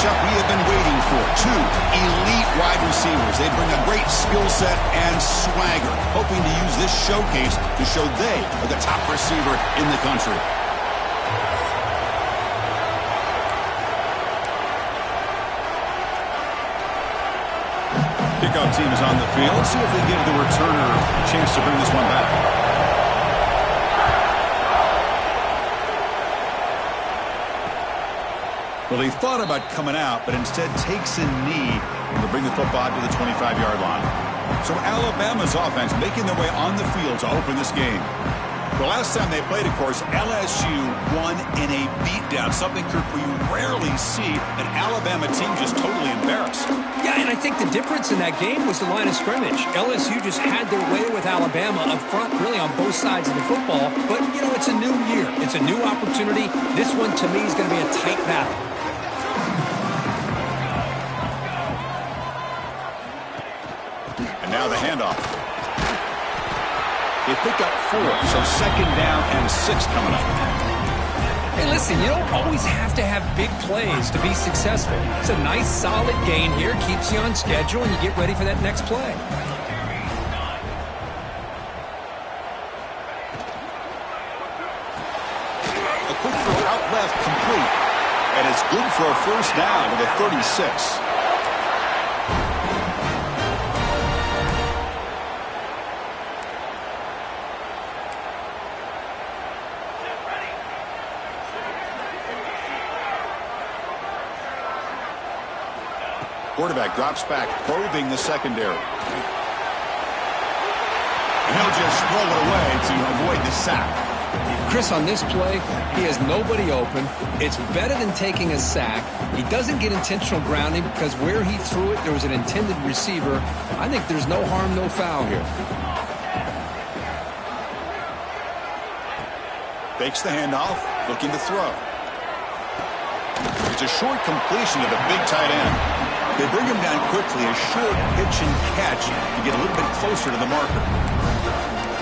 matchup we have been waiting for. Two elite wide receivers. They bring a great skill set and swagger, hoping to use this showcase to show they are the top receiver in the country. Kickoff team is on the field. Let's see if they give the returner a chance to bring this one back. Well, he thought about coming out, but instead takes a knee to bring the football to the 25-yard line. So Alabama's offense making their way on the field to open this game. The last time they played, of course, LSU won in a beatdown, something, Kirk, we rarely see an Alabama team just totally embarrassed. Yeah, and I think the difference in that game was the line of scrimmage. LSU just had their way with Alabama up front, really on both sides of the football. But, you know, it's a new year. It's a new opportunity. This one, to me, is going to be a tight battle. And now the handoff. They pick up 4, so second down and 6 coming up. Hey, listen, you don't always have to have big plays to be successful. It's a nice, solid gain here. Keeps you on schedule, and you get ready for that next play. A quick throw out left, complete. And it's good for a first down with a 36. Quarterback drops back, probing the secondary. And he'll just throw it away to avoid the sack. Chris, on this play, he has nobody open. It's better than taking a sack. He doesn't get intentional grounding because where he threw it, there was an intended receiver. I think there's no harm, no foul here. Fakes the handoff, looking to throw. It's a short completion to the big tight end. They bring him down quickly, a short pitch and catch to get a little bit closer to the marker.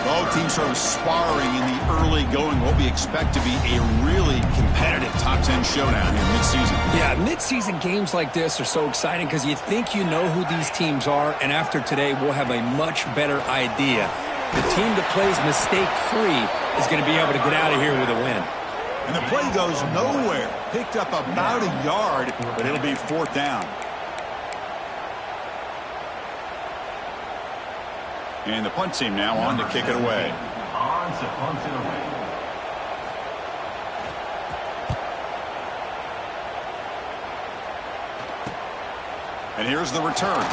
Both teams sort of sparring in the early going, what we expect to be a really competitive top 10 showdown in midseason. Yeah, midseason games like this are so exciting because you think you know who these teams are, and after today we'll have a much better idea. The team that plays mistake-free is going to be able to get out of here with a win. And the play goes nowhere. Picked up about a yard, but it'll be fourth down. And the punt team now on to kick it away. On to punt it away. And here's the return.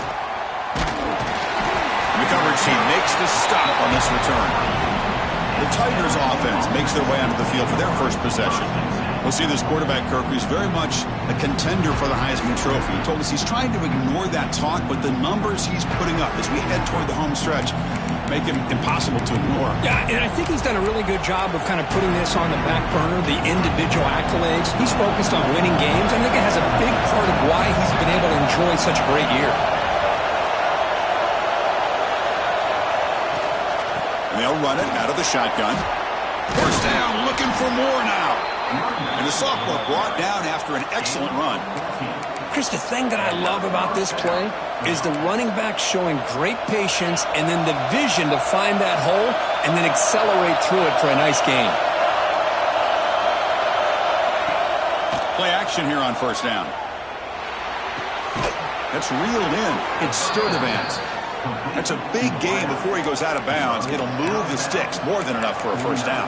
The coverage team makes the stop on this return. The Tigers offense makes their way onto the field for their first possession. We'll see this quarterback, Kirk, who's very much a contender for the Heisman Trophy. He told us he's trying to ignore that talk, but the numbers he's putting up as we head toward the home stretch make him impossible to ignore. Yeah, and I think he's done a really good job of kind of putting this on the back burner, the individual accolades. He's focused on winning games. I think it has a big part of why he's been able to enjoy such a great year. And they'll run it out of the shotgun. First down, looking for more now. And the sophomore brought down after an excellent run. Chris, the thing that I love about this play is the running back showing great patience and then the vision to find that hole and then accelerate through it for a nice gain. Play action here on first down. That's reeled in. It's Sturdivant. That's a big gain before he goes out of bounds. It'll move the sticks. More than enough for a first down.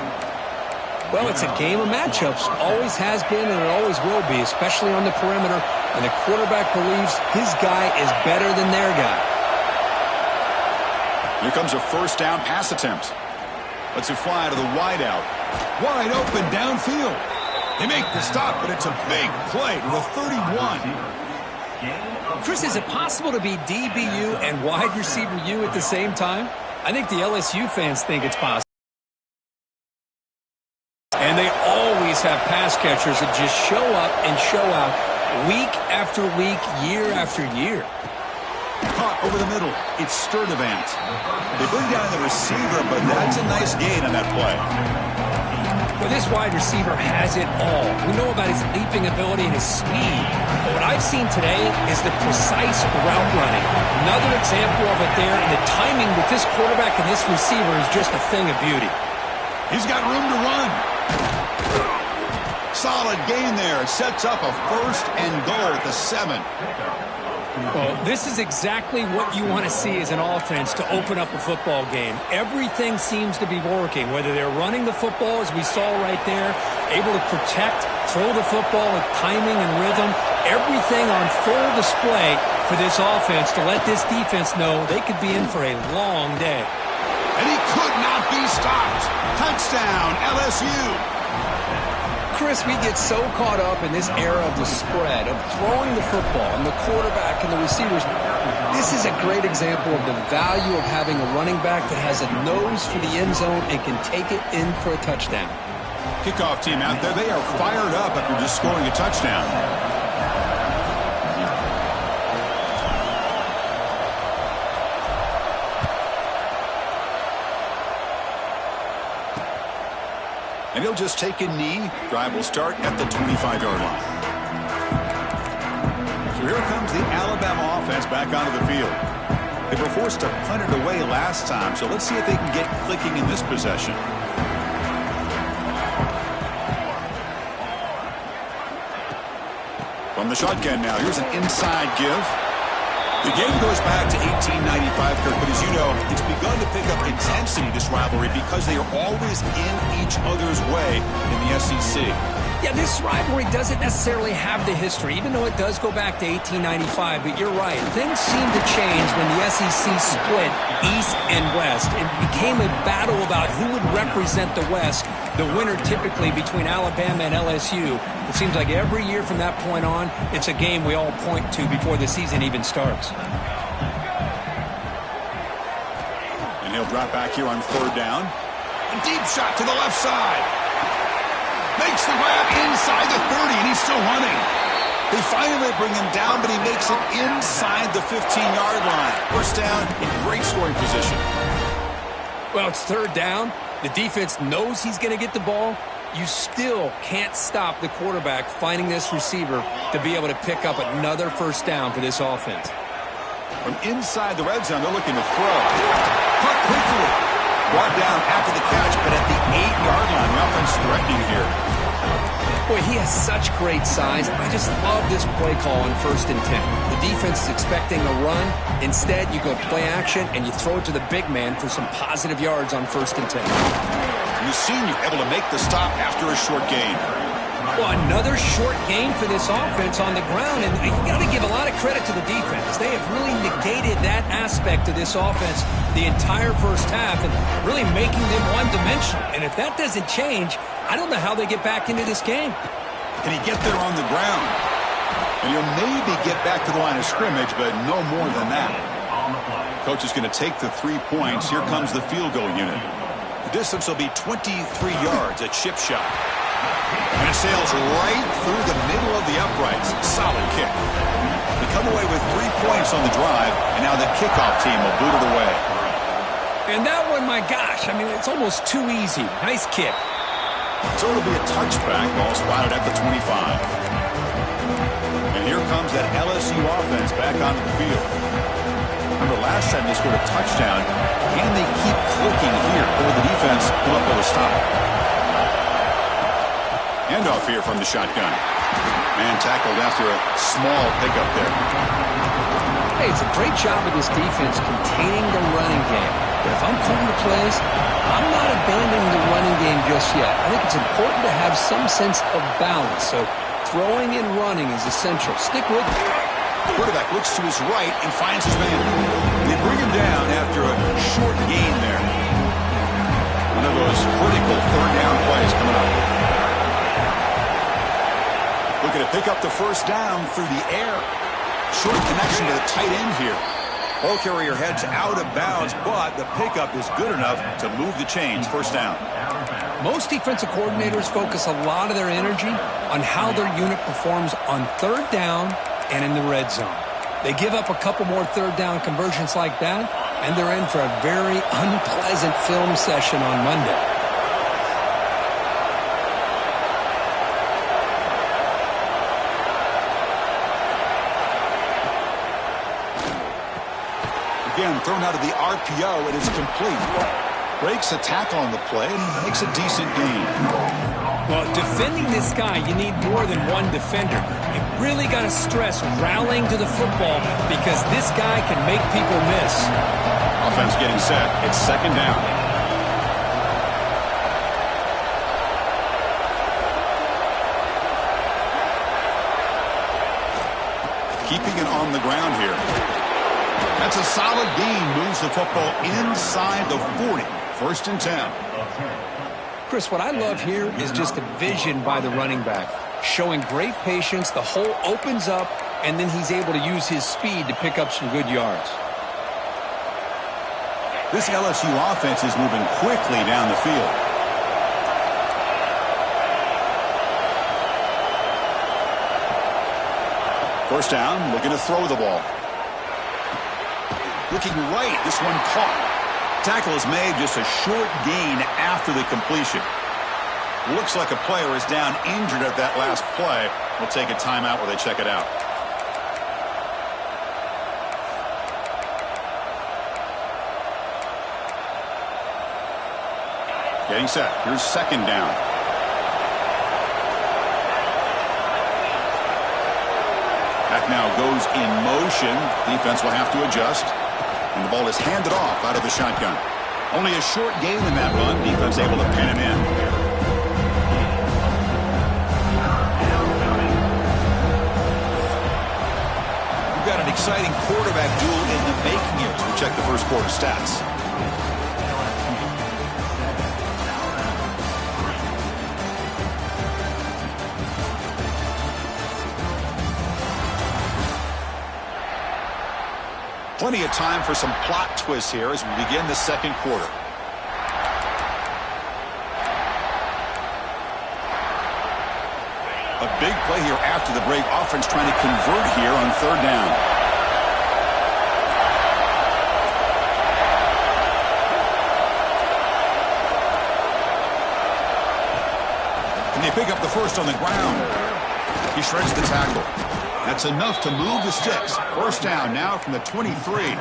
Well, it's a game of matchups. Always has been and it always will be, especially on the perimeter. And the quarterback believes his guy is better than their guy. Here comes a first down pass attempt. Lets it fly to the wideout. Wide open downfield. They make the stop, but it's a big play to the 31. Chris, is it possible to be DBU and wide receiver U at the same time? I think the LSU fans think it's possible. And they always have pass catchers that just show up and show out week after week, year after year. Caught over the middle. It's Sturdivant. They bring down the receiver, but that's a nice gain on that play. Well, this wide receiver has it all. We know about his leaping ability and his speed. But what I've seen today is the precise route running. Another example of it there, and the timing with this quarterback and this receiver is just a thing of beauty. He's got room to run. Solid gain there. It sets up a 1st and goal at the 7. Well, this is exactly what you want to see as an offense to open up a football game. Everything seems to be working, whether they're running the football, as we saw right there, able to protect, throw the football with timing and rhythm, everything on full display for this offense to let this defense know they could be in for a long day. And he could not be stopped. Touchdown, LSU. Chris, we get so caught up in this era of the spread, of throwing the football and the quarterback and the receivers. This is a great example of the value of having a running back that has a nose for the end zone and can take it in for a touchdown. Kickoff team out there, they are fired up after just scoring a touchdown. And he'll just take a knee. Drive will start at the 25-yard line. So here comes the Alabama offense back onto the field. They were forced to punt it away last time, so let's see if they can get clicking in this possession. From the shotgun now, here's an inside give. The game goes back to 1895, Kirk, but as you know, it's begun to pick up intensity, this rivalry, because they are always in each other's way in the SEC. Yeah, this rivalry doesn't necessarily have the history, even though it does go back to 1895, but you're right. Things seem to change when the SEC split East and West. It became a battle about who would represent the West, the winner typically between Alabama and LSU. It seems like every year from that point on, it's a game we all point to before the season even starts. And he'll drop back here on 3rd down. A deep shot to the left side. Makes the grab inside the 30, and he's still running. They finally bring him down, but he makes it inside the 15-yard line. 1st down in great scoring position. Well, it's 3rd down. The defense knows he's going to get the ball. You still can't stop the quarterback finding this receiver to be able to pick up another 1st down for this offense. From inside the red zone, they're looking to throw. Cut quickly. Brought down after the catch, but at the 8-yard line, the offense threatening here. Boy, he has such great size. I just love this play call on 1st and 10. The defense is expecting a run. Instead, you go play action, and you throw it to the big man for some positive yards on 1st and 10. You've seen you able to make the stop after a short gain. Well, another short gain for this offense on the ground, and you got to give a lot of credit to the defense. They have really negated that aspect of this offense the entire 1st half and really making them one-dimensional. And if that doesn't change, I don't know how they get back into this game. Can he get there on the ground? And he'll maybe get back to the line of scrimmage, but no more than that. Coach is going to take the 3 points. Here comes the field goal unit. The distance will be 23 yards at chip shot. And it sails right through the middle of the uprights. Solid kick. They come away with 3 points on the drive, and now the kickoff team will boot it away. And that one, my gosh, I mean, it's almost too easy. Nice kick. So it'll be a touchback ball spotted at the 25. And here comes that LSU offense back onto the field. Remember last time they scored a touchdown. Can they keep clicking here? Or the defense come up with a stop? Handoff here from the shotgun. Man tackled after a small pickup there. Hey, it's a great job of this defense containing the running game. But if I'm calling the plays, I'm not abandoning the running game just yet. I think it's important to have some sense of balance. So throwing and running is essential. Stick with it. The quarterback looks to his right and finds his man. They bring him down after a short gain there. One of those critical 3rd down plays coming up. Looking to pick up the 1st down through the air. Short connection to the tight end here. Ball carrier heads out of bounds, but the pickup is good enough to move the chains. 1st down. Most defensive coordinators focus a lot of their energy on how their unit performs on 3rd down and in the red zone. They give up a couple more 3rd down conversions like that, and they're in for a very unpleasant film session on Monday. Again, thrown out of the RPO, and it's complete. Breaks a tackle on the play and makes a decent gain. Well, defending this guy, you need more than one defender. You really got to stress rallying to the football because this guy can make people miss. Offense getting set. It's second down. Keeping it on the ground here. That's a solid gain. Moves the football inside the 40. First and 10. Chris, what I love here is just the vision by the running back. Showing great patience, the hole opens up, and then he's able to use his speed to pick up some good yards. This LSU offense is moving quickly down the field. First down, looking to throw the ball. Looking right, this one caught. Tackle is made, just a short gain after the completion. Looks like a player is down injured at that last play. We'll take a timeout while they check it out. Getting set. Here's second down. Back now goes in motion. Defense will have to adjust. And the ball is handed off out of the shotgun. Only a short gain in that run. Defense able to pin him in. We've got an exciting quarterback duel in the making here as we check the first quarter stats. Plenty of time for some plot twists here as we begin the second quarter. A big play here after the break. Offense trying to convert here on third down. Can they pick up the first on the ground? He shreds the tackle. That's enough to move the sticks. First down now from the 23.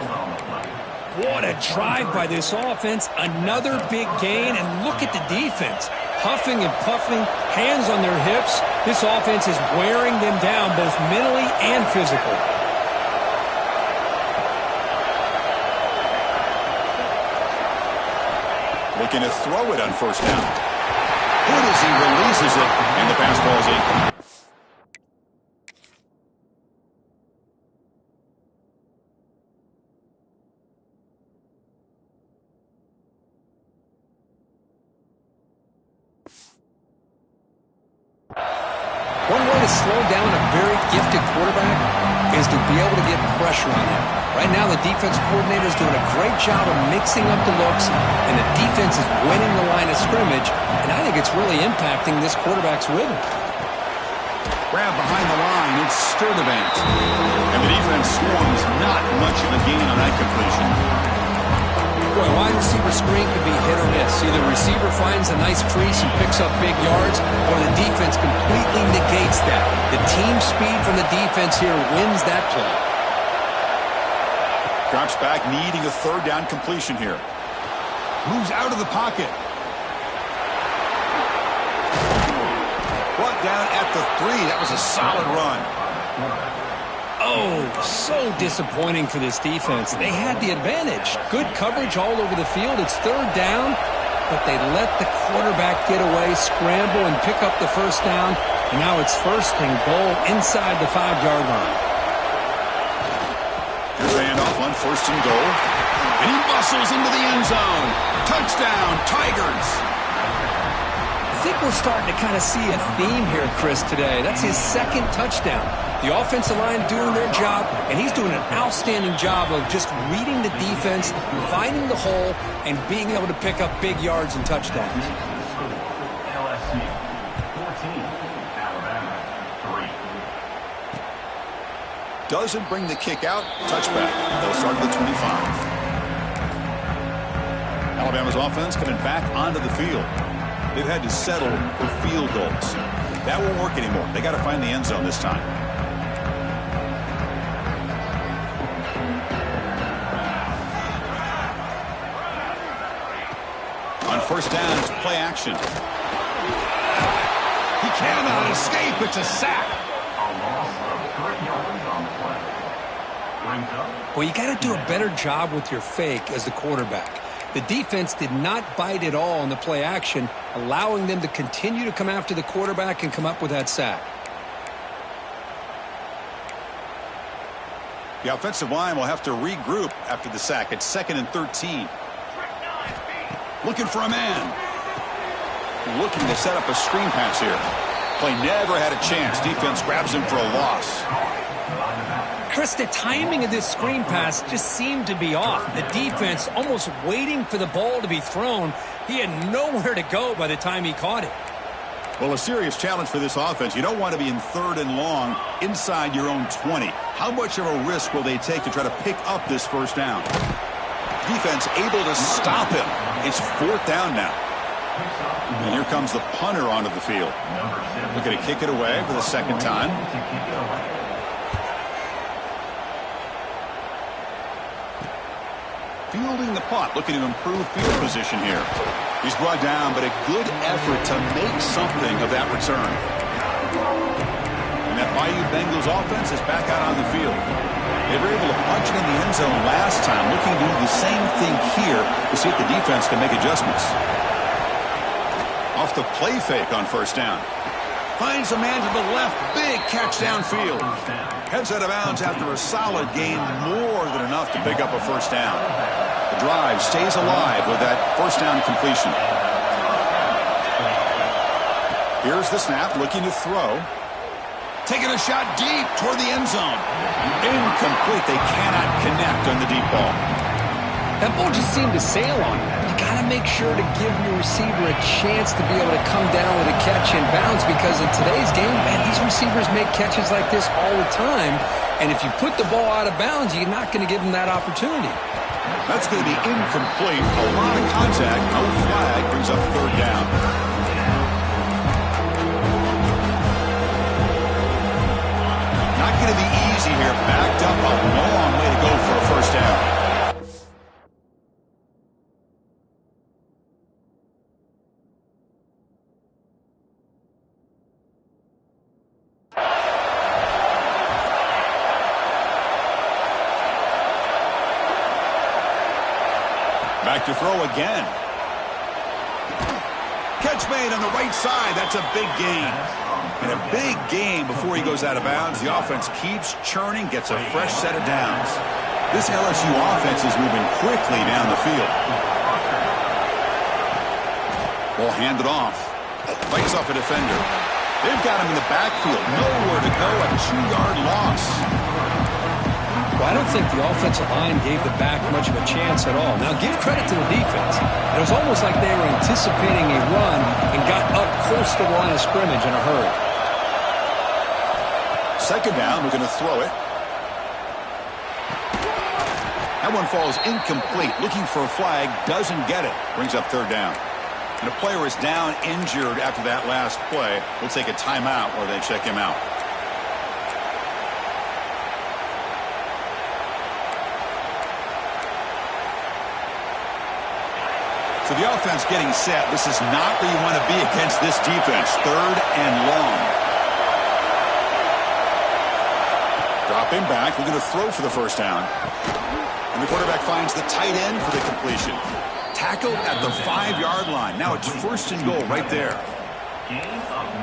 What a drive by this offense. Another big gain, and look at the defense. Huffing and puffing, hands on their hips. This offense is wearing them down both mentally and physically. Looking to throw it on first down. Good as he releases it, and the pass ball is incomplete. One way to slow down a very gifted quarterback is to be able to get pressure on him. Right now, the defense coordinator is doing a great job of mixing up the looks, and the defense is winning the line of scrimmage, and I think it's really impacting this quarterback's rhythm. Grab behind the line, it's Sturdivant. And the defense swarms not much of a gain on that completion. Boy, wide receiver screen can be hit or miss. Either the receiver finds a nice crease and picks up big yards, or the defense completely negates that. The team speed from the defense here wins that play. Drops back, needing a third down completion here. Moves out of the pocket. Brought down at the 3. That was a solid run. Oh, so disappointing for this defense. They had the advantage. Good coverage all over the field. It's third down, but they let the quarterback get away, scramble, and pick up the first down. And now it's first and goal inside the 5-yard line. Here's a handoff on first and goal. And he bustles into the end zone. Touchdown, Tigers. I think we're starting to kind of see a theme here, Chris, today. That's his second touchdown. The offensive line doing their job, and he's doing an outstanding job of just reading the defense, finding the hole, and being able to pick up big yards and touchdowns. LSU 14, Alabama 3. Doesn't bring the kick out. Touchback. They'll start at the 25. Alabama's offense coming back onto the field. They've had to settle for field goals. That won't work anymore. They got to find the end zone this time. first down, it's play action. He cannot escape. It's a sack. A loss of 3 yards on the play. Brings up. Well, you got to do a better job with your fake as the quarterback. The defense did not bite at all in the play action, allowing them to continue to come after the quarterback and come up with that sack. The offensive line will have to regroup after the sack. It's 2nd and 13. Looking for a man. Looking to set up a screen pass here. Play never had a chance. Defense grabs him for a loss. Chris, the timing of this screen pass just seemed to be off. The defense almost waiting for the ball to be thrown. He had nowhere to go by the time he caught it. Well, a serious challenge for this offense. You don't want to be in 3rd and long inside your own 20. How much of a risk will they take to try to pick up this first down? Defense able to stop him. It's 4th down now. And here comes the punter onto the field. Looking to kick it away for the 2nd time. Fielding the punt, looking to improve field position here. He's brought down, but a good effort to make something of that return. And that Bayou Bengals offense is back out on the field. They were able to punch it in the end zone last time, looking to do the same thing here to see if the defense can make adjustments. Off the play fake on first down. Finds a man to the left. Big catch downfield. Heads out of bounds after a solid gain, more than enough to pick up a first down. The drive stays alive with that first down completion. Here's the snap, looking to throw. Taking a shot deep toward the end zone. Incomplete. They cannot connect on the deep ball. That ball just seemed to sail on him. You got to make sure to give your receiver a chance to be able to come down with a catch and bounce, because in today's game, man, these receivers make catches like this all the time. And if you put the ball out of bounds, you're not going to give them that opportunity. That's going to be incomplete. A lot of contact. No flag. Brings up 3rd down. Not going to be easy here. Backed up a long way to go for a first down. Back to throw again. Catch made on the right side. That's a big gain. And a big gain before he goes out of bounds. The offense keeps churning, gets a fresh set of downs. This LSU offense is moving quickly down the field. Ball handed off. Fights off a defender. They've got him in the backfield. Nowhere to go. A 2-yard loss. Well, I don't think the offensive line gave the back much of a chance at all. Now, give credit to the defense. It was almost like they were anticipating a run and got up close to the line of scrimmage in a hurry. 2nd down, we're going to throw it. That one falls incomplete. Looking for a flag, doesn't get it. Brings up 3rd down. And a player is down injured after that last play. We'll take a timeout while they check him out. So the offense getting set. This is not where you want to be against this defense. 3rd and long. Dropping back. We're going to throw for the first down. And the quarterback finds the tight end for the completion. Tackled at the 5-yard line. Now it's 1st and goal right there.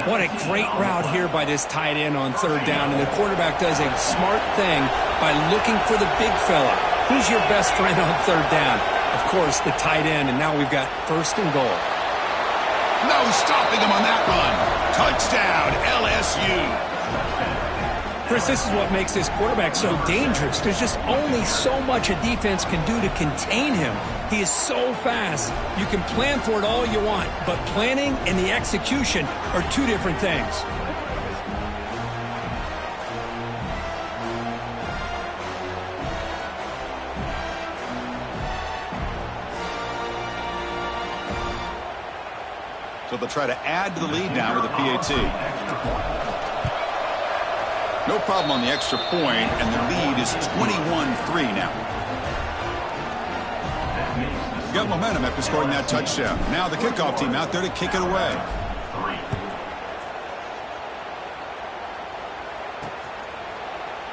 What a great route here by this tight end on 3rd down. And the quarterback does a smart thing by looking for the big fella. Who's your best friend on 3rd down? Of course, the tight end, and now we've got 1st and goal. No stopping him on that run. Touchdown, LSU. Chris, this is what makes this quarterback so dangerous. There's just only so much a defense can do to contain him. He is so fast. You can plan for it all you want, but planning and the execution are 2 different things. So they'll try to add to the lead now with a PAT. No problem on the extra point, and the lead is 21-3 now. That makes the Got momentum after scoring that touchdown. Now the kickoff team out there to kick it away.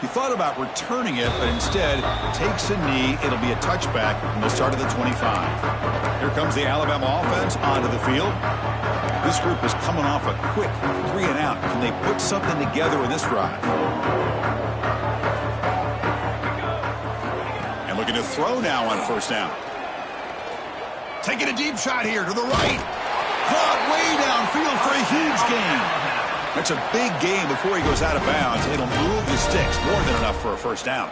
He thought about returning it, but instead takes a knee. It'll be a touchback, and they'll start at the 25. Here comes the Alabama offense onto the field. This group is coming off a quick 3-and-out. Can they put something together in this drive? And looking to throw now on first down. Taking a deep shot here to the right. Caught way downfield for a huge gain. That's a big gain before he goes out of bounds. It'll move the sticks more than enough for a first down.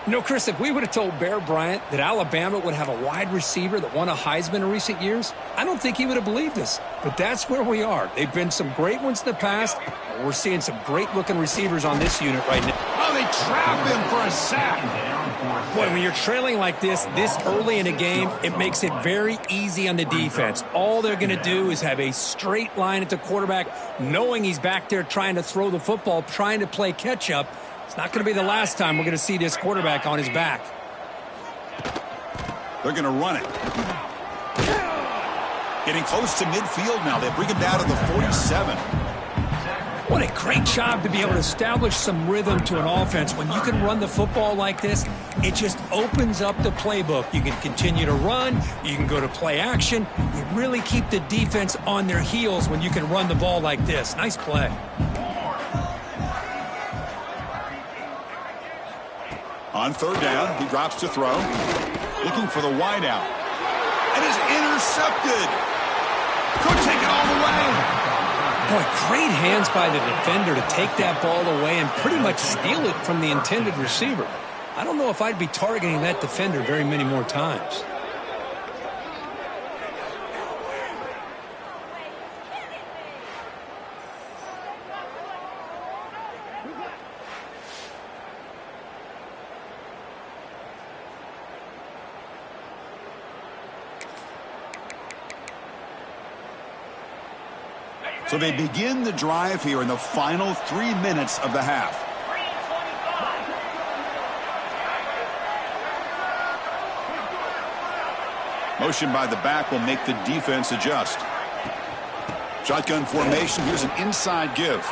You know, Chris, if we would have told Bear Bryant that Alabama would have a wide receiver that won a Heisman in recent years, I don't think he would have believed us. But that's where we are. They've been some great ones in the past. We're seeing some great-looking receivers on this unit right now. Oh, they trap him for a sack. Boy, when you're trailing like this early in a game, it makes it very easy on the defense. All they're going to do is have a straight line at the quarterback, knowing he's back there trying to throw the football, trying to play catch-up. It's not going to be the last time we're going to see this quarterback on his back. They're going to run it. Getting close to midfield now. They bring him down to the 47. What a great job to be able to establish some rhythm to an offense. When you can run the football like this, it just opens up the playbook. You can continue to run. You can go to play action. You really keep the defense on their heels when you can run the ball like this. Nice play. On third down, he drops to throw. Looking for the wideout. And is intercepted. Could take it all the way. Boy, great hands by the defender to take that ball away and pretty much steal it from the intended receiver. I don't know if I'd be targeting that defender very many more times. So they begin the drive here in the final 3 minutes of the half. Motion by the back will make the defense adjust. Shotgun formation. Here's an inside give.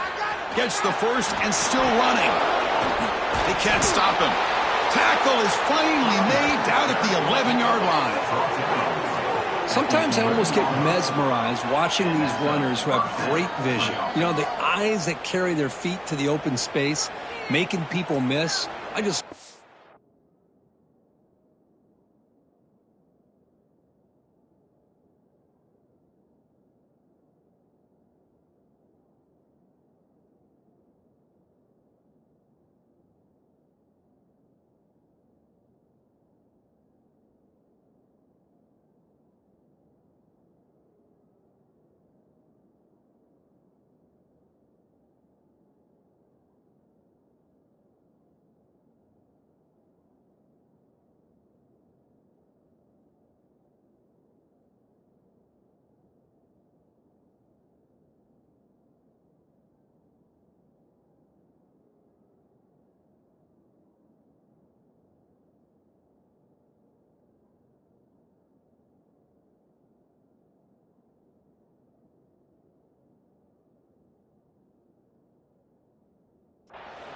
Gets the first and still running. They can't stop him. Tackle is finally made down at the 11-yard line. Sometimes I almost get mesmerized watching these runners who have great vision. You know, the eyes that carry their feet to the open space, making people miss.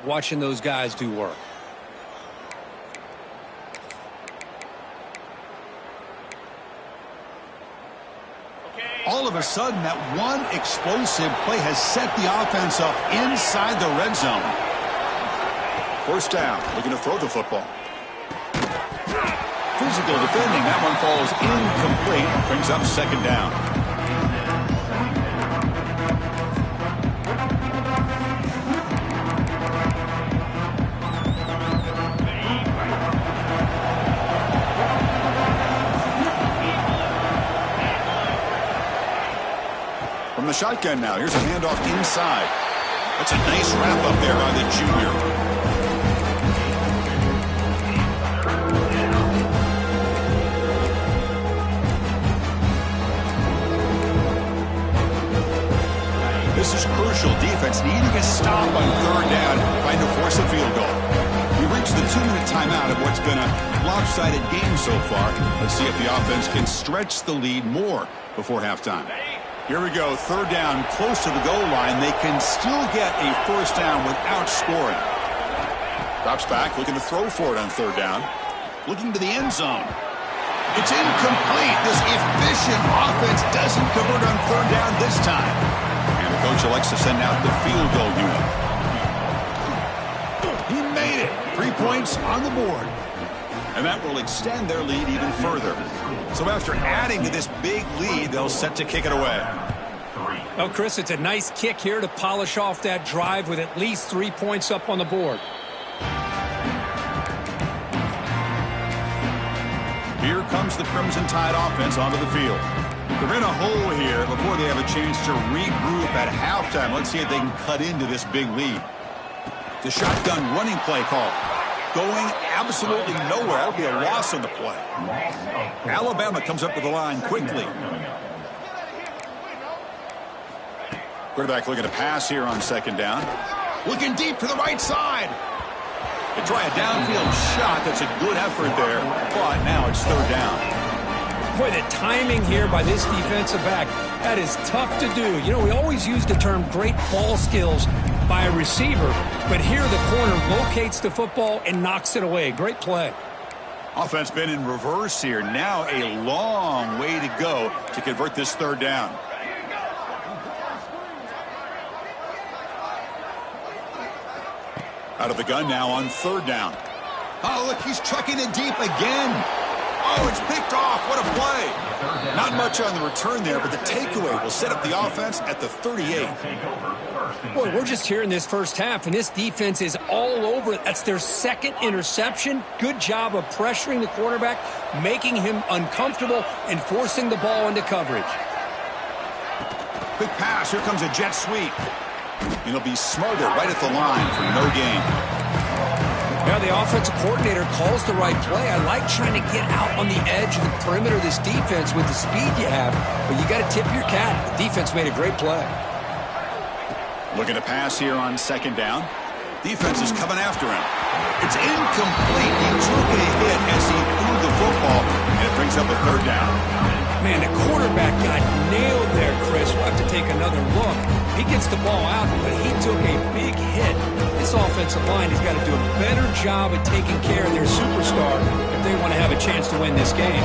Watching those guys do work. All of a sudden, that one explosive play has set the offense up inside the red zone. First down, looking to throw the football. Physical defending, that one falls incomplete, brings up second down. From the shotgun now, here's a handoff inside. That's a nice wrap up there by the junior. This is crucial. Defense needing a stop on third down, trying to force a field goal. We reached the 2-minute time. timeout of what's been a lopsided game so far. Let's see if the offense can stretch the lead more before halftime. Here we go, third down, close to the goal line. They can still get a first down without scoring. Drops back, looking to throw for it on third down. Looking to the end zone. It's incomplete. This efficient offense doesn't convert on third down this time. And the coach elects to send out the field goal unit. He made it. 3 points on the board. And that will extend their lead even further. So after adding to this big lead, they'll set to kick it away. Well, Chris, it's a nice kick here to polish off that drive with at least 3 points up on the board. Here comes the Crimson Tide offense onto the field. They're in a hole here before they have a chance to regroup at halftime. Let's see if they can cut into this big lead. The shotgun running play call. Going absolutely nowhere. That'll be a loss on the play. Alabama comes up to the line quickly. Quarterback looking to pass here on second down. Looking deep to the right side. They try a downfield shot. That's a good effort there, but now it's third down. Boy, the timing here by this defensive back, that is tough to do. You know, we always use the term great ball skills by a receiver, but here the corner locates the football and knocks it away. Great play. Offense been in reverse here. Now a long way to go to convert this third down. Out of the gun now on third down. Oh, look, he's chucking it deep again. Oh, it's picked off. What a play. Not much on the return there, but the takeaway will set up the offense at the 38. Boy, we're just here in this first half, and this defense is all over it. That's their second interception. Good job of pressuring the quarterback, making him uncomfortable, and forcing the ball into coverage. Quick pass. Here comes a jet sweep. It'll be smothered right at the line for no gain. Yeah, the offensive coordinator calls the right play. I like trying to get out on the edge of the perimeter of this defense with the speed you have, but you got to tip your cap. The defense made a great play. Looking to pass here on second down. Defense is coming after him. It's incomplete. He took a hit as he threw the football, and it brings up a third down. Man, the quarterback got nailed there, Chris. We'll have to take another look. He gets the ball out, but he took a big hit. This offensive line has got to do a better job at taking care of their superstar if they want to have a chance to win this game.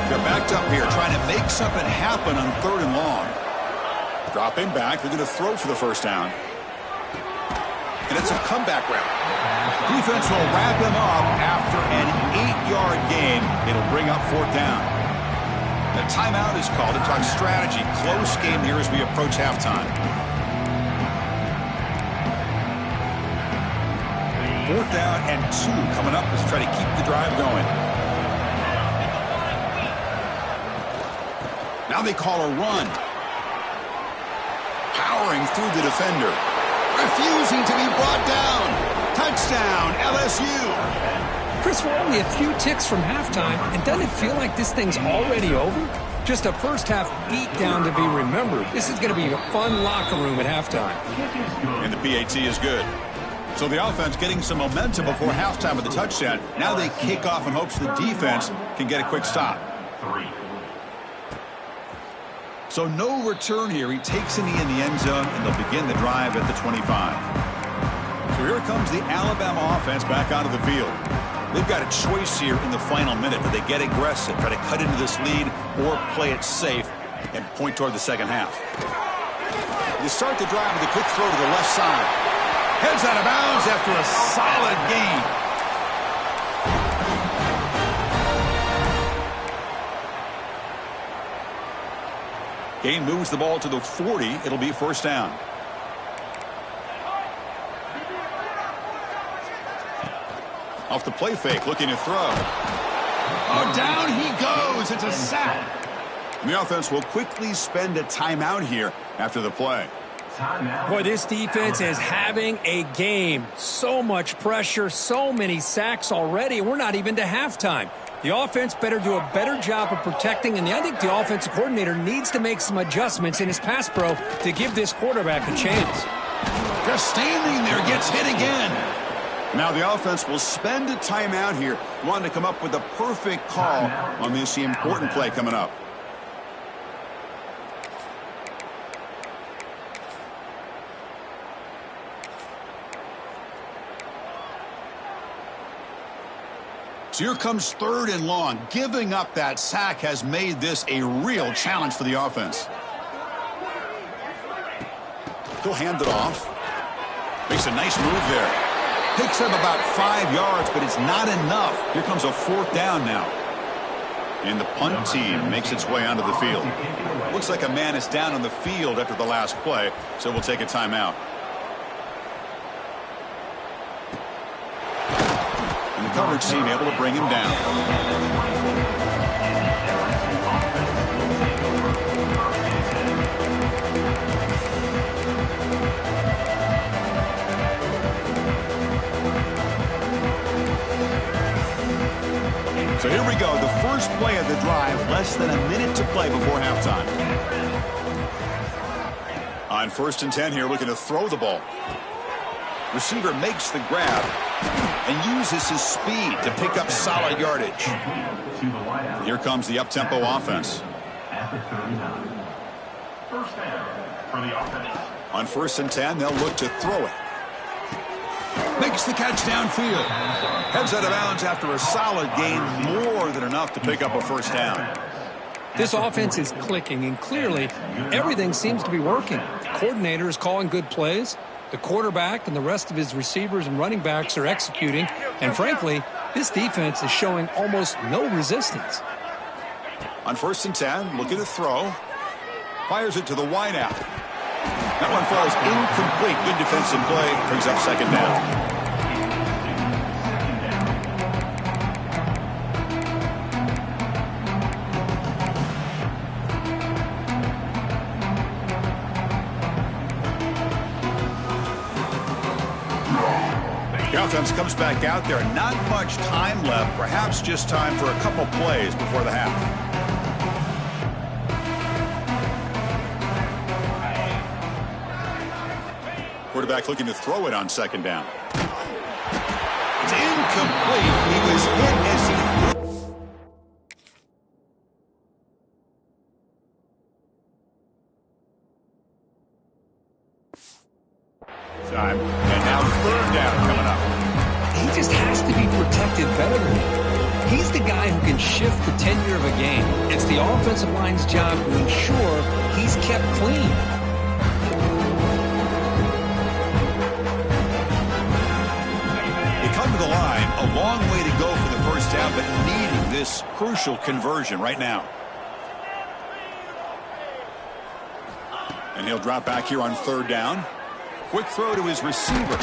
They're backed up here trying to make something happen on third and long. Dropping back. They're going to throw for the first down. And it's a comeback route. Defense will wrap him up after an 8-yard gain. It'll bring up fourth down. A timeout is called to talk strategy. Close game here as we approach halftime. Fourth down and 2 coming up as we try to keep the drive going. Now they call a run. Powering through the defender. Refusing to be brought down. Touchdown, LSU. Chris, we're only a few ticks from halftime, and doesn't it feel like this thing's already over? Just a first-half beatdown to be remembered. This is going to be a fun locker room at halftime. And the PAT is good. So the offense getting some momentum before halftime with the touchdown. Now they kick off in hopes the defense can get a quick stop. So no return here. He takes a knee in the end zone, and they'll begin the drive at the 25. So here comes the Alabama offense back onto the field. They've got a choice here in the final minute. Do they get aggressive, try to cut into this lead, or play it safe and point toward the second half? You start the drive with a quick throw to the left side. Heads out of bounds after a solid gain. Gain moves the ball to the 40. It'll be first down. Off the play fake, looking to throw. Oh, down he goes. It's a sack. And the offense will quickly spend a timeout here after the play. Boy, this defense is having a game. So much pressure, so many sacks already, and we're not even to halftime. The offense better do a better job of protecting, and I think the offensive coordinator needs to make some adjustments in his pass pro to give this quarterback a chance. Just standing there, gets hit again. Now the offense will spend a timeout here, wanting to come up with the perfect call on this important play coming up. So here comes 3rd and long. Giving up that sack has made this a real challenge for the offense. He'll hand it off. Makes a nice move there. Picks up about 5 yards, but it's not enough. Here comes a 4th down now. And the punt team makes its way onto the field. Looks like a man is down on the field after the last play, so we'll take a timeout. And the coverage team able to bring him down. So here we go, the first play of the drive, less than a minute to play before halftime. On 1st and 10 here, looking to throw the ball. Receiver makes the grab and uses his speed to pick up solid yardage. Here comes the up-tempo offense. On 1st and 10, they'll look to throw it. Makes the catch downfield. Heads out of bounds after a solid gain, more than enough to pick up a 1st down. This offense is clicking, and clearly everything seems to be working. The coordinator is calling good plays. The quarterback and the rest of his receivers and running backs are executing. And frankly, this defense is showing almost no resistance. On 1st and 10, looking to throw. Fires it to the wideout. That one falls incomplete. Good defensive play. Brings up 2nd down. The offense comes back out there. Not much time left. Perhaps just time for a couple plays before the half. Quarterback looking to throw it on 2nd down. It's incomplete. He was hit as he... Time. And now 3rd down coming up. He just has to be protected better than that. He's the guy who can shift the tenure of a game. It's the offensive line's job to ensure he's kept clean. Come to the line, a long way to go for the 1st down, but needing this crucial conversion right now. And he'll drop back here on 3rd down. Quick throw to his receiver.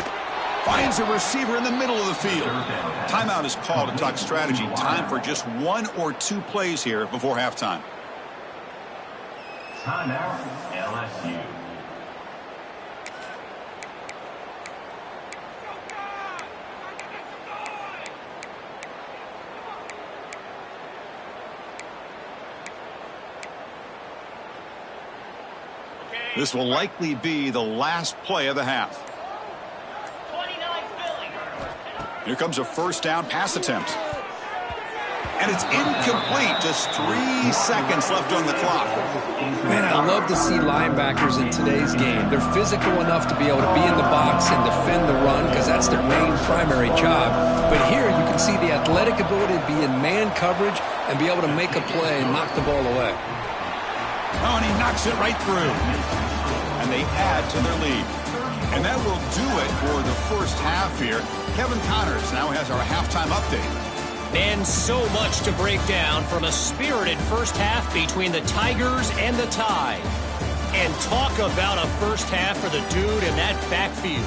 Finds a receiver in the middle of the field. Timeout is called to talk strategy. Time for just 1 or 2 plays here before halftime. Timeout, LSU. This will likely be the last play of the half. Here comes a 1st down pass attempt. And it's incomplete. Just 3 seconds left on the clock. Man, I love to see linebackers in today's game. They're physical enough to be able to be in the box and defend the run because that's their main primary job. But here you can see the athletic ability to be in man coverage and be able to make a play and knock the ball away. Oh, and he knocks it right through. And they add to their lead. And that will do it for the 1st half here. Kevin Connors now has our halftime update. And so much to break down from a spirited 1st half between the Tigers and the Tide. And talk about a 1st half for the dude in that backfield.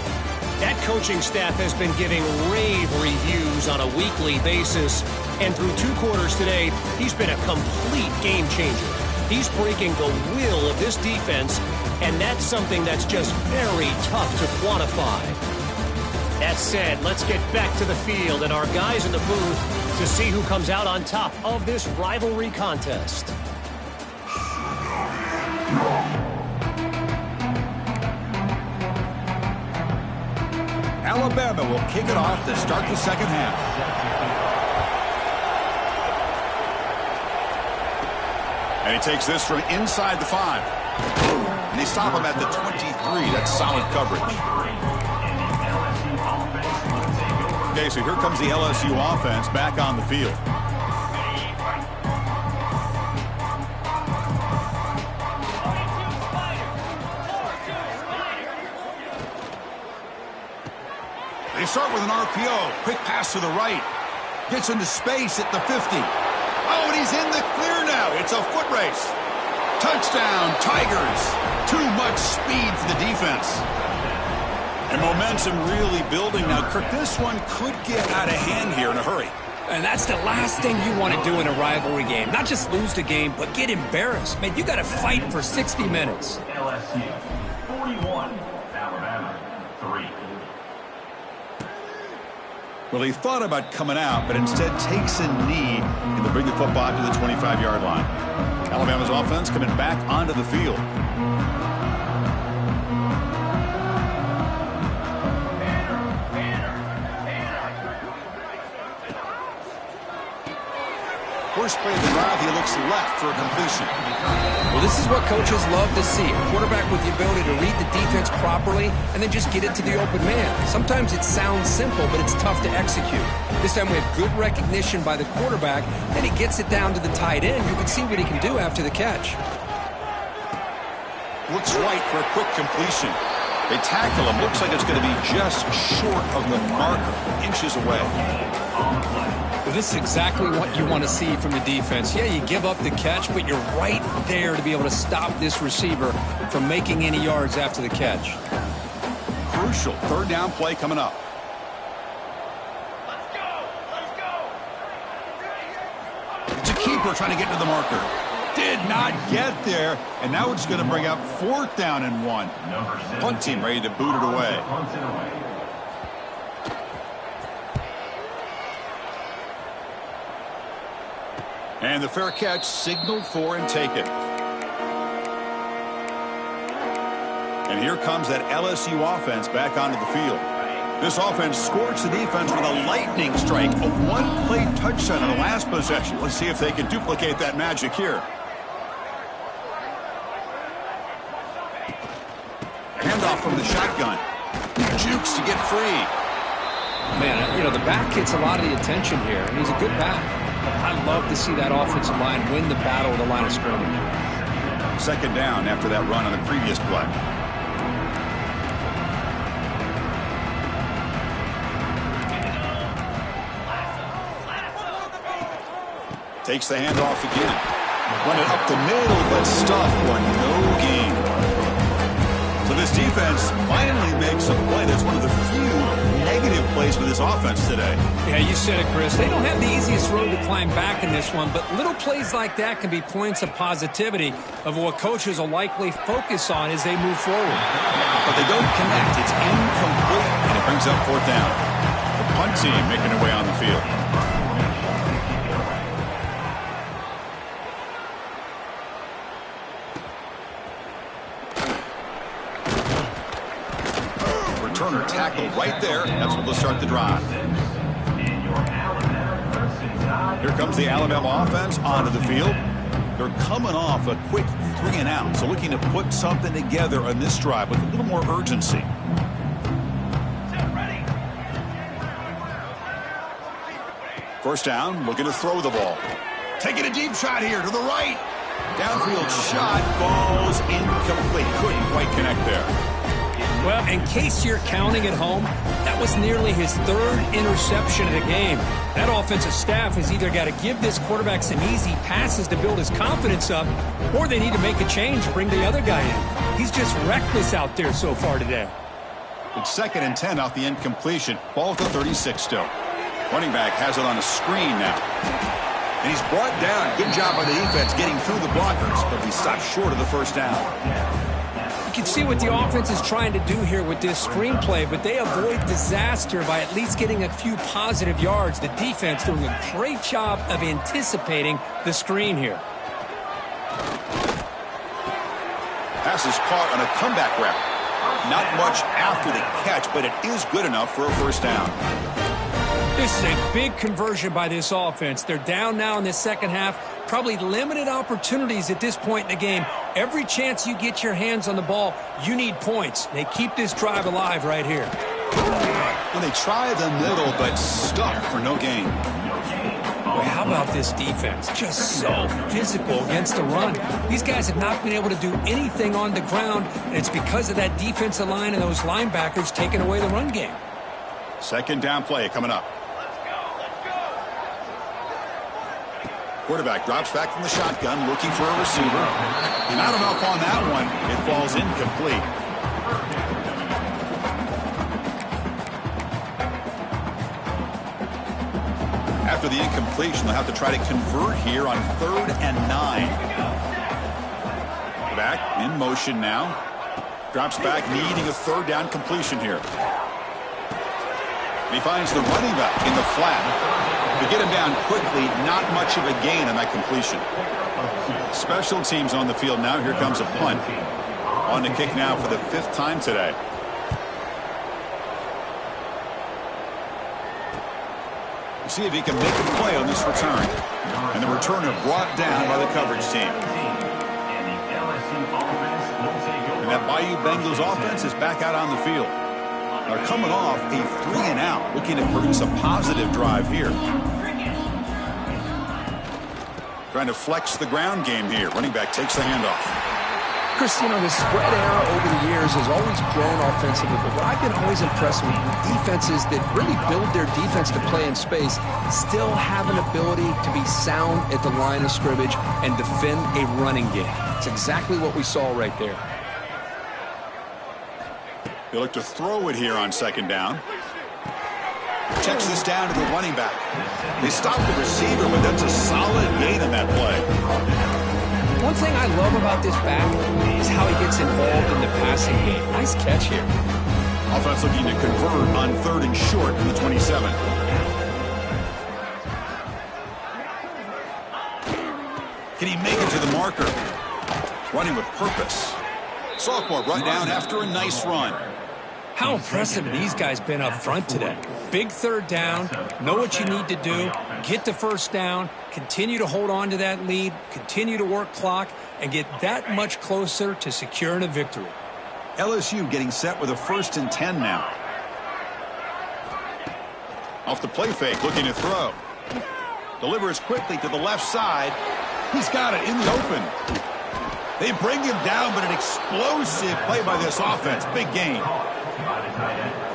That coaching staff has been giving rave reviews on a weekly basis. And through 2 quarters today, he's been a complete game changer. He's breaking the will of this defense, and that's something that's just very tough to quantify. That said, let's get back to the field and our guys in the booth to see who comes out on top of this rivalry contest. Alabama will kick it off to start the second half. And he takes this from inside the 5. And they stop him at the 23. That's solid coverage. Okay, so here comes the LSU offense back on the field. They start with an RPO. Quick pass to the right. Gets into space at the 50. Oh, and he's in the clear now. It's a foot race. Touchdown, Tigers. Too much speed for the defense. And momentum really building now. Kirk, this one could get out of hand here in a hurry. And that's the last thing you want to do in a rivalry game. Not just lose the game, but get embarrassed. Man, you got to fight for 60 minutes. LSU 41, Alabama 3. Well, he thought about coming out, but instead takes a knee and to bring the football to the 25-yard line. Alabama's offense coming back onto the field. First play of the drive, he looks left for a completion. Well, this is what coaches love to see. A quarterback with the ability to read the defense properly and then just get it to the open man. Sometimes it sounds simple, but it's tough to execute. This time we have good recognition by the quarterback, and he gets it down to the tight end. You can see what he can do after the catch. Looks right for a quick completion. They tackle him. Looks like it's going to be just short of the marker, inches away. Well, this is exactly what you want to see from the defense. Yeah, you give up the catch, but you're right there to be able to stop this receiver from making any yards after the catch. Crucial third down play coming up. It's a keeper trying to get to the marker. Did not get there. And now it's going to bring up 4th down and 1. Punt team ready to boot it away. And the fair catch signaled for and taken. And here comes that LSU offense back onto the field. This offense scorched the defense with a lightning strike, a one-play touchdown on the last possession. Let's see if they can duplicate that magic here. Handoff from the shotgun. Jukes to get free. Man, you know, the back gets a lot of the attention here, and he's a good back. I love to see that offensive line win the battle of the line of scrimmage. Second down after that run on the previous play. Takes the handoff again. Run it up the middle, but stuffed for no gain. So this defense finally makes a play. That's one of the few negative plays for this offense today. Yeah, you said it, Chris. They don't have the easiest road to climb back in this one, but little plays like that can be points of positivity of what coaches will likely focus on as they move forward. But they don't connect. It's incomplete, and it brings up 4th down. The punt team making their way on the field. Returner tackled right there. That's what will start the drive. Here comes the Alabama offense onto the field. They're coming off a quick 3-and-out, so looking to put something together on this drive with a little more urgency. First down, looking to throw the ball. Taking a deep shot here to the right. Downfield shot, ball's incomplete. Couldn't quite connect there. Well, in case you're counting at home, that was nearly his 3rd interception of the game. That offensive staff has either got to give this quarterback some easy passes to build his confidence up, or they need to make a change and bring the other guy in. He's just reckless out there so far today. It's 2nd and 10 off the incompletion. Ball at the 36 still. Running back has it on a screen now. And he's brought down. Good job by the defense getting through the blockers, but he stopped short of the first down. You can see what the offense is trying to do here with this screenplay, but they avoid disaster by at least getting a few positive yards. The defense doing a great job of anticipating the screen here. Pass is caught on a comeback route. Not much after the catch, but it is good enough for a first down. This is a big conversion by this offense. They're down now in the second half. Probably limited opportunities at this point in the game. Every chance you get your hands on the ball, you need points. They keep this drive alive right here. Well, they try the middle, but stuck for no gain. Boy, how about this defense? Just so physical against the run. These guys have not been able to do anything on the ground, and it's because of that defensive line and those linebackers taking away the run game. Second down play coming up. Quarterback drops back from the shotgun, looking for a receiver. Not enough on that one. It falls incomplete. After the incompletion, they'll have to try to convert here on 3rd and 9. Back in motion now. Drops back, needing a 3rd down completion here. And he finds the running back in the flat. To get him down quickly, not much of a gain on that completion. Special teams on the field now. Here comes a punt. On the kick now for the 5th time today. See if he can make a play on this return. And the returner brought down by the coverage team. And that Bayou Bengals offense is back out on the field. They're coming off a 3-and-out, looking to produce a positive drive here. Trying to flex the ground game here. Running back takes the handoff. Chris, you know, the spread era over the years has always grown offensively, but what I've been always impressed with defenses that really build their defense to play in space still have an ability to be sound at the line of scrimmage and defend a running game. It's exactly what we saw right there. They look to throw it here on 2nd down. Checks this down to the running back. They stop the receiver, but that's a solid gain on that play. One thing I love about this back is how he gets involved in the passing game. Nice catch here. Offense looking to convert on 3rd and short in the 27. Can he make it to the marker? Running with purpose. Sophomore run down after a nice run. How impressive these guys been up front today. Big 3rd down, know what you need to do, get the 1st down, continue to hold on to that lead, continue to work clock, and get that much closer to securing a victory. LSU getting set with a 1st and 10 now. Off the play fake, looking to throw. Delivers quickly to the left side. He's got it in the open. They bring him down, but an explosive play by this offense. Big gain.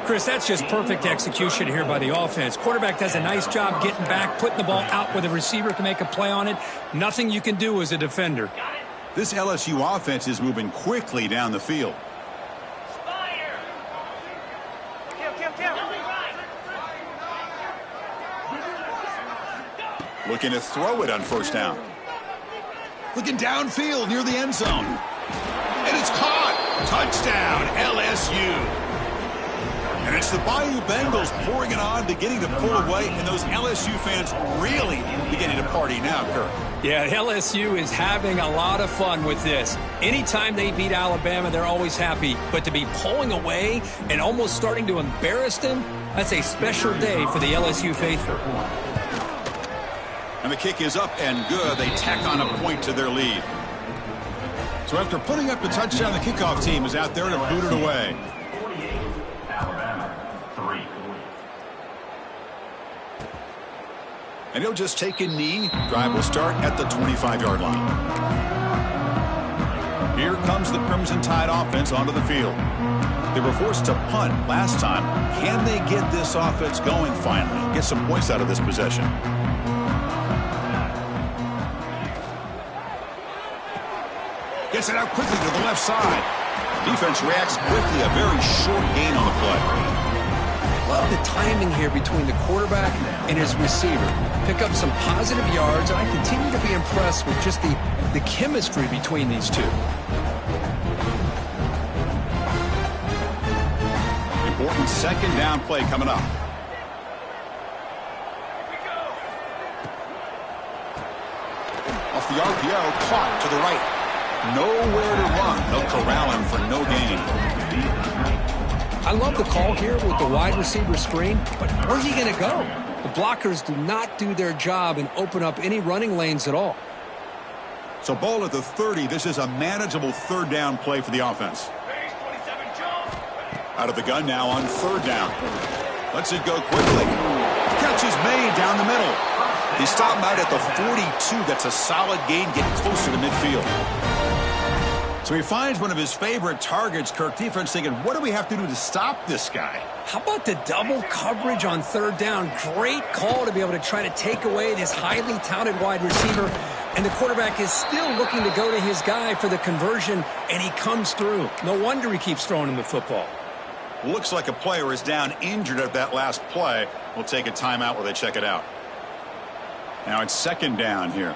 Chris, that's just perfect execution here by the offense. Quarterback does a nice job getting back, putting the ball out where the receiver can make a play on it. Nothing you can do as a defender. This LSU offense is moving quickly down the field. Looking to throw it on 1st down. Looking downfield near the end zone. And it's caught. Touchdown, LSU. And it's the Bayou Bengals pouring it on, beginning to pull away, and those LSU fans really beginning to party now, Kirk. Yeah, LSU is having a lot of fun with this. Anytime they beat Alabama, they're always happy. But to be pulling away and almost starting to embarrass them, that's a special day for the LSU faithful. And the kick is up and good. They tack on a point to their lead. So after putting up the touchdown, the kickoff team is out there to boot it away. And he'll just take a knee. Drive will start at the 25-yard line. Here comes the Crimson Tide offense onto the field. They were forced to punt last time. Can they get this offense going finally? Get some points out of this possession. Gets it out quickly to the left side. Defense reacts quickly. A very short gain on the play. Love the timing here between the quarterback and his receiver. Pick up some positive yards, and I continue to be impressed with just the chemistry between these two. Important 2nd down play coming up. Off the RPO, caught to the right. Nowhere to run. They'll corral him for no gain. I love the call here with the wide receiver screen, but where's he going to go? The blockers do not do their job and open up any running lanes at all. So ball at the 30. This is a manageable third down play for the offense. Out of the gun now on third down. Lets it go quickly. Catch is made down the middle. He stopped him out at the 42. That's a solid gain, getting closer to midfield. So he finds one of his favorite targets. Kirk, defense thinking, what do we have to do to stop this guy? How about the double coverage on third down? Great call to be able to try to take away this highly touted wide receiver. And the quarterback is still looking to go to his guy for the conversion, and he comes through. No wonder he keeps throwing him the football. Looks like a player is down injured at that last play. We'll take a timeout while they check it out. Now it's second down here.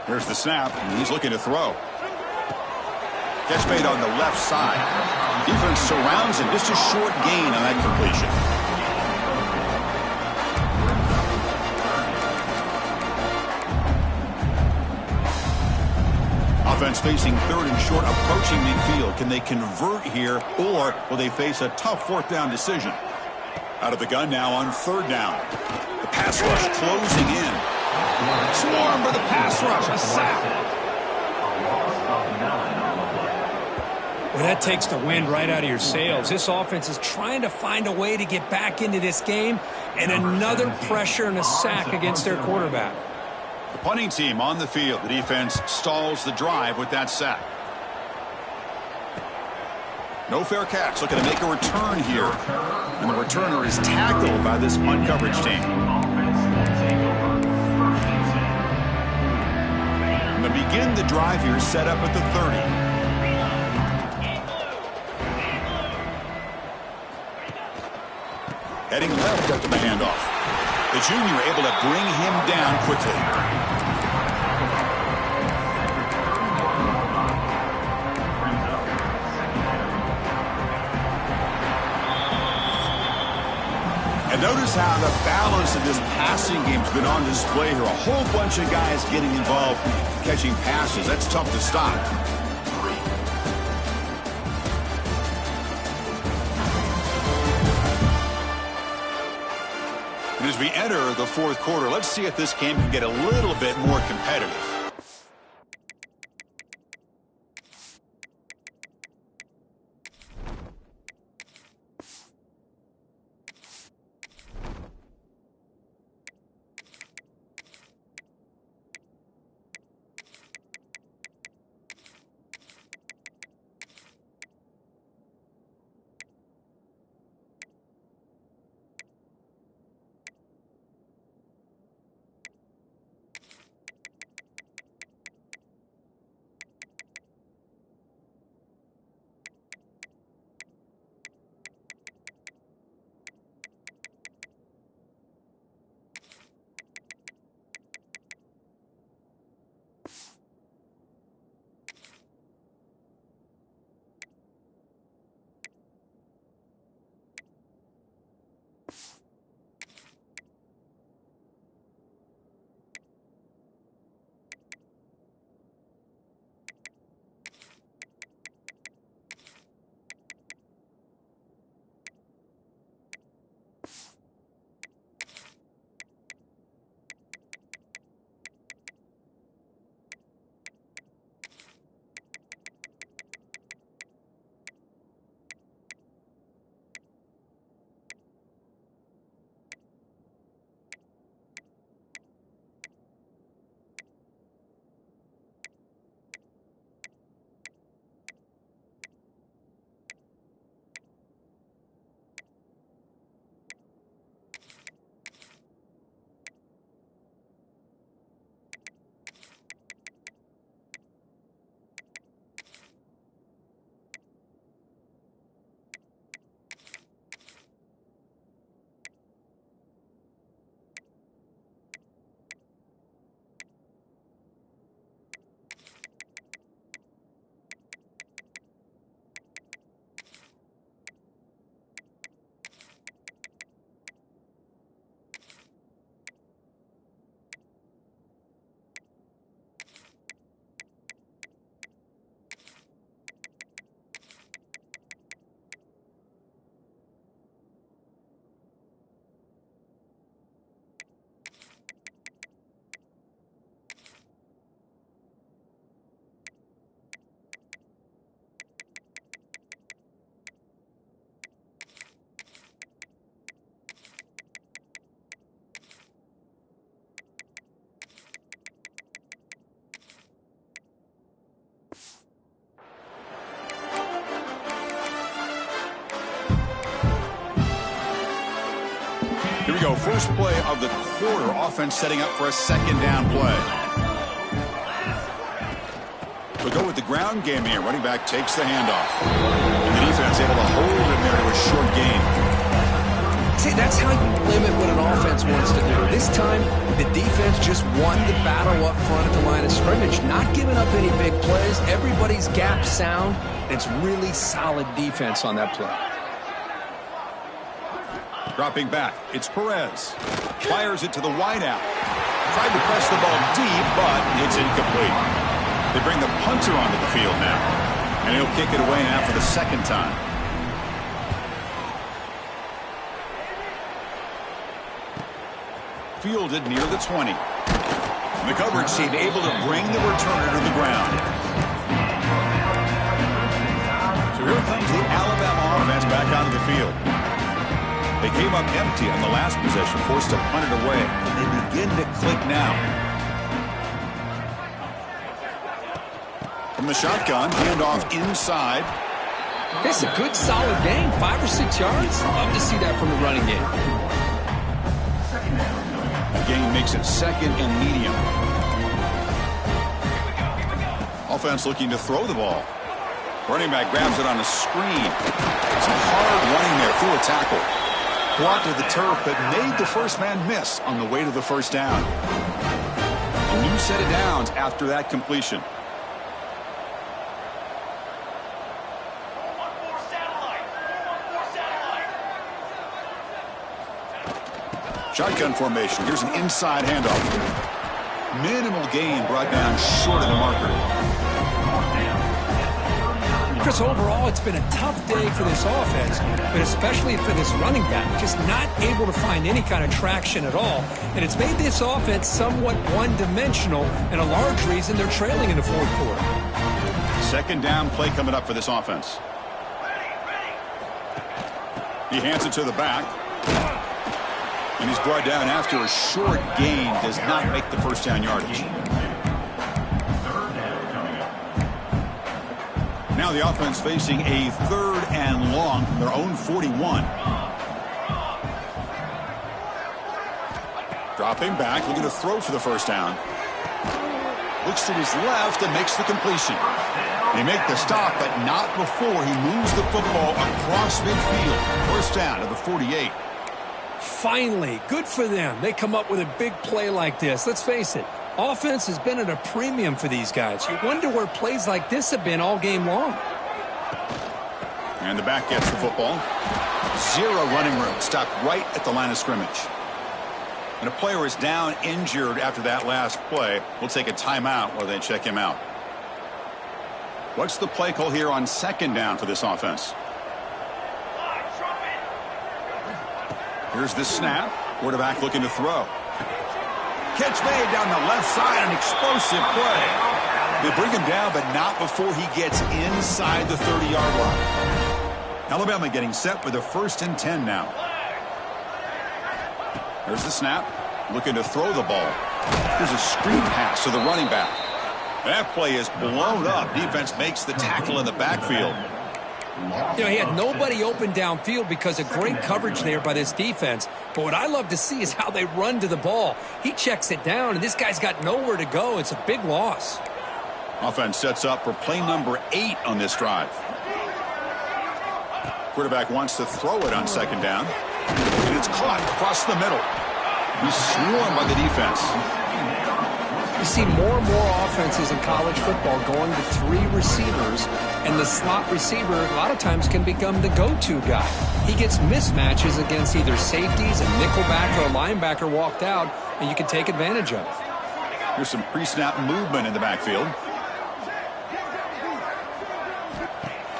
Here's the snap, and he's looking to throw. Catch made on the left side. Defense surrounds him. Just a short gain on that completion. Offense facing third and short, approaching midfield. Can they convert here, or will they face a tough fourth down decision? Out of the gun now on third down. The pass rush closing in. Swarm for the pass rush. A sack. Well, that takes the wind right out of your sails. This offense is trying to find a way to get back into this game, and another pressure and a sack against their quarterback. The punting team on the field. The defense stalls the drive with that sack. No fair catch. Looking to make a return here. And the returner is tackled by this punt coverage team. And to begin the drive here, set up at the 30. Heading left after the handoff. The junior able to bring him down quickly. And notice how the balance of this passing game's been on display here. A whole bunch of guys getting involved catching passes. That's tough to stop. And as we enter the fourth quarter, let's see if this game can get a little bit more competitive. Here we go. First play of the quarter. Offense setting up for a second down play. We'll go with the ground game here. Running back takes the handoff. And the defense able to hold him there to a short gain. See, that's how you limit what an offense wants to do. This time, the defense just won the battle up front at the line of scrimmage, not giving up any big plays. Everybody's gap sound. It's really solid defense on that play. Dropping back, it's Perez. Fires it to the wideout. Tried to press the ball deep, but it's incomplete. They bring the punter onto the field now. And he'll kick it away now for the second time. Fielded near the 20. The coverage team able to bring the returner to the ground. So here comes the Alabama offense back onto the field. They came up empty on the last possession, forced to punt it away. They begin to click now. From the shotgun, handoff inside. It's a good, solid game. 5 or 6 yards. Love to see that from the running game. The game makes it second and medium. Offense looking to throw the ball. Running back grabs it on a screen. It's a hard running there through a tackle. Brought to the turf, but made the first man miss on the way to the first down. A new set of downs after that completion. Shotgun formation. Here's an inside handoff. Minimal gain brought down short of the marker. Chris, overall, it's been a tough day for this offense, but especially for this running back, just not able to find any kind of traction at all. And it's made this offense somewhat one-dimensional, and a large reason they're trailing in the fourth quarter. Second down play coming up for this offense. He hands it to the back. And he's brought down after a short gain. Does not make the first down yardage. Now the offense facing a third and long from their own 41. Dropping back, looking to throw for the first down. Looks to his left and makes the completion. They make the stop, but not before he moves the football across midfield. First down to the 48. Finally, good for them. They come up with a big play like this. Let's face it, offense has been at a premium for these guys. You wonder where plays like this have been all game long. And the back gets the football. Zero running room. Stopped right at the line of scrimmage. And a player is down injured after that last play. We'll take a timeout while they check him out. What's the play call here on second down for this offense? Here's the snap. Quarterback looking to throw. Catch made down the left side. An explosive play. They bring him down, but not before he gets inside the 30-yard line. Alabama getting set with a 1st and 10 now. There's the snap. Looking to throw the ball. Here's a screen pass to the running back. That play is blown up. Defense makes the tackle in the backfield. You know, he had nobody open downfield because of great coverage there by this defense. But what I love to see is how they run to the ball. He checks it down, and this guy's got nowhere to go. It's a big loss. Offense sets up for play number 8 on this drive. Quarterback wants to throw it on second down. And it's caught across the middle. He's swarmed by the defense. You see more and more offenses in college football going to 3 receivers, and the slot receiver a lot of times can become the go-to guy. He gets mismatches against either safeties, a nickelback, or a linebacker walked out, and you can take advantage of it. There's some pre-snap movement in the backfield.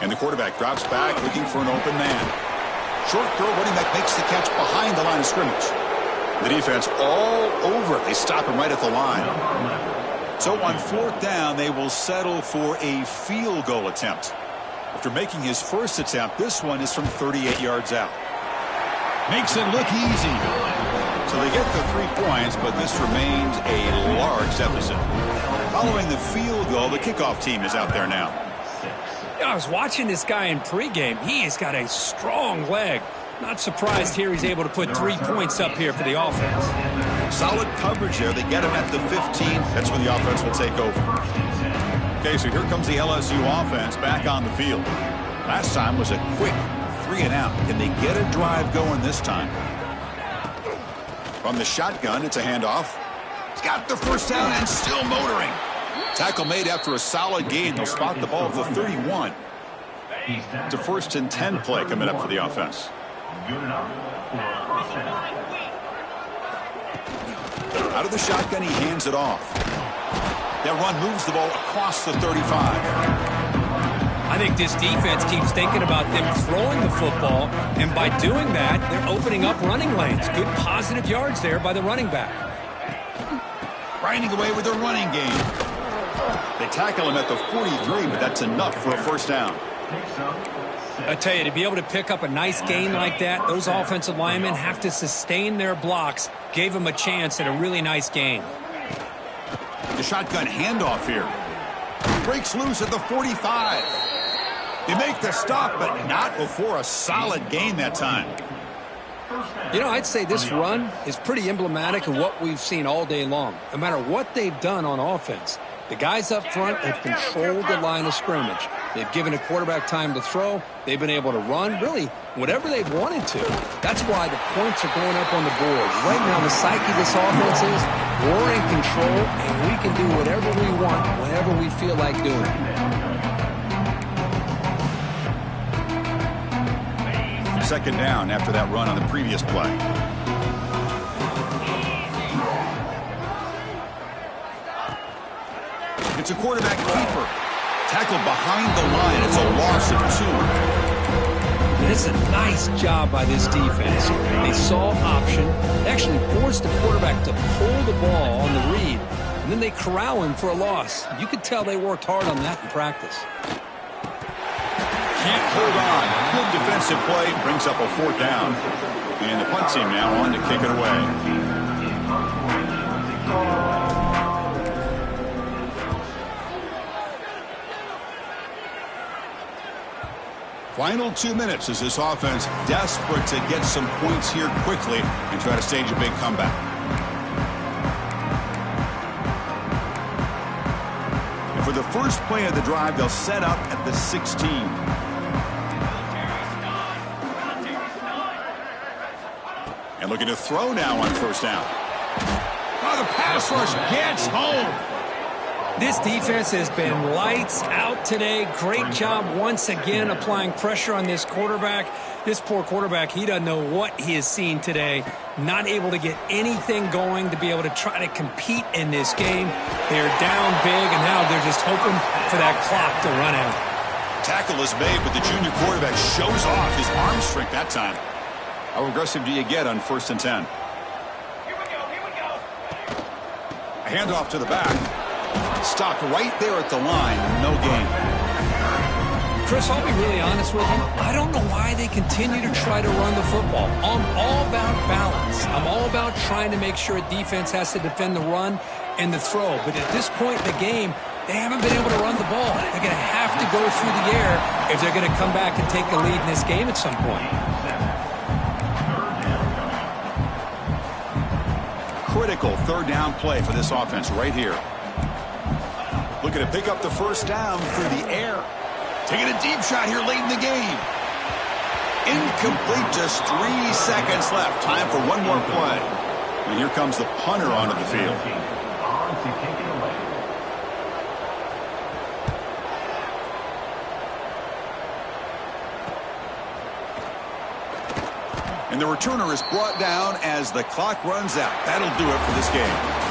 And the quarterback drops back looking for an open man. Short throw, running back makes the catch behind the line of scrimmage. The defense all over it. They stop him right at the line. So on 4th down, they will settle for a field goal attempt. After making his first attempt, this one is from 38 yards out. Makes it look easy. So they get the 3 points, but this remains a large deficit. Following the field goal, the kickoff team is out there now. I was watching this guy in pregame. He has got a strong leg. Not surprised here he's able to put 3 points up here for the offense. Solid coverage there. They get him at the 15. That's when the offense will take over. Okay, so here comes the LSU offense back on the field. Last time was a quick 3 and out. Can they get a drive going this time? From the shotgun, it's a handoff. He's got the first down and still motoring. Tackle made after a solid gain. They'll spot the ball at the 31. It's a 1st and 10 play coming up for the offense. Good enough for a first down. Out of the shotgun, he hands it off. That run moves the ball across the 35. I think this defense keeps thinking about them throwing the football, and by doing that, they're opening up running lanes. Good positive yards there by the running back. Grinding away with their running game. They tackle him at the 43, but that's enough for a first down. I tell you, to be able to pick up a nice gain like that, those offensive linemen have to sustain their blocks. Gave them a chance at a really nice gain. The shotgun handoff here. Breaks loose at the 45. They make the stop, but not before a solid gain that time. You know, I'd say this run is pretty emblematic of what we've seen all day long. No matter what they've done on offense, the guys up front have controlled the line of scrimmage. They've given a quarterback time to throw. They've been able to run, really, whatever they've wanted to. That's why the points are going up on the board. Right now, the psyche of this offense is we're in control, and we can do whatever we want whenever we feel like doing it. Second down after that run on the previous play. It's a quarterback keeper. Tackled behind the line. It's a loss of 2. And it's a nice job by this defense. They saw option. They actually forced the quarterback to pull the ball on the read, and then they corral him for a loss. You could tell they worked hard on that in practice. Can't hold on. Good defensive play. Brings up a 4th down. And the punt team now on to kick it away. Final 2 minutes as this offense desperate to get some points here quickly and try to stage a big comeback. And for the first play of the drive, they'll set up at the 16. And looking to throw now on first down. Oh, the pass rush gets home. This defense has been lights out today. Great job once again applying pressure on this quarterback. This poor quarterback, he doesn't know what he has seen today. Not able to get anything going to be able to try to compete in this game. They're down big, and now they're just hoping for that clock to run out. Tackle is made, but the junior quarterback shows off his arm strength that time. How aggressive do you get on 1st and 10? Here we go. A handoff to the back. Stopped right there at the line. No gain. Chris, I'll be really honest with you. I don't know why they continue to try to run the football. I'm all about balance. I'm all about trying to make sure a defense has to defend the run and the throw. But at this point in the game, they haven't been able to run the ball. They're going to have to go through the air if they're going to come back and take the lead in this game at some point. Critical 3rd down play for this offense right here. Looking to pick up the first down through the air. Taking a deep shot here late in the game. Incomplete, just 3 seconds left. Time for one more play. And here comes the punter onto the field. And the returner is brought down as the clock runs out. That'll do it for this game.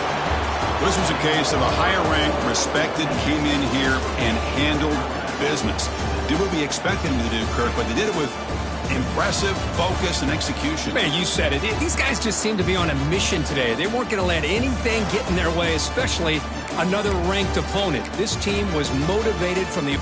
This was a case of a higher-ranked, respected, came in here and handled business. Did what we expected him to do, Kirk, but they did it with impressive focus and execution. Man, you said it. These guys just seem to be on a mission today. They weren't going to let anything get in their way, especially another ranked opponent. This team was motivated from the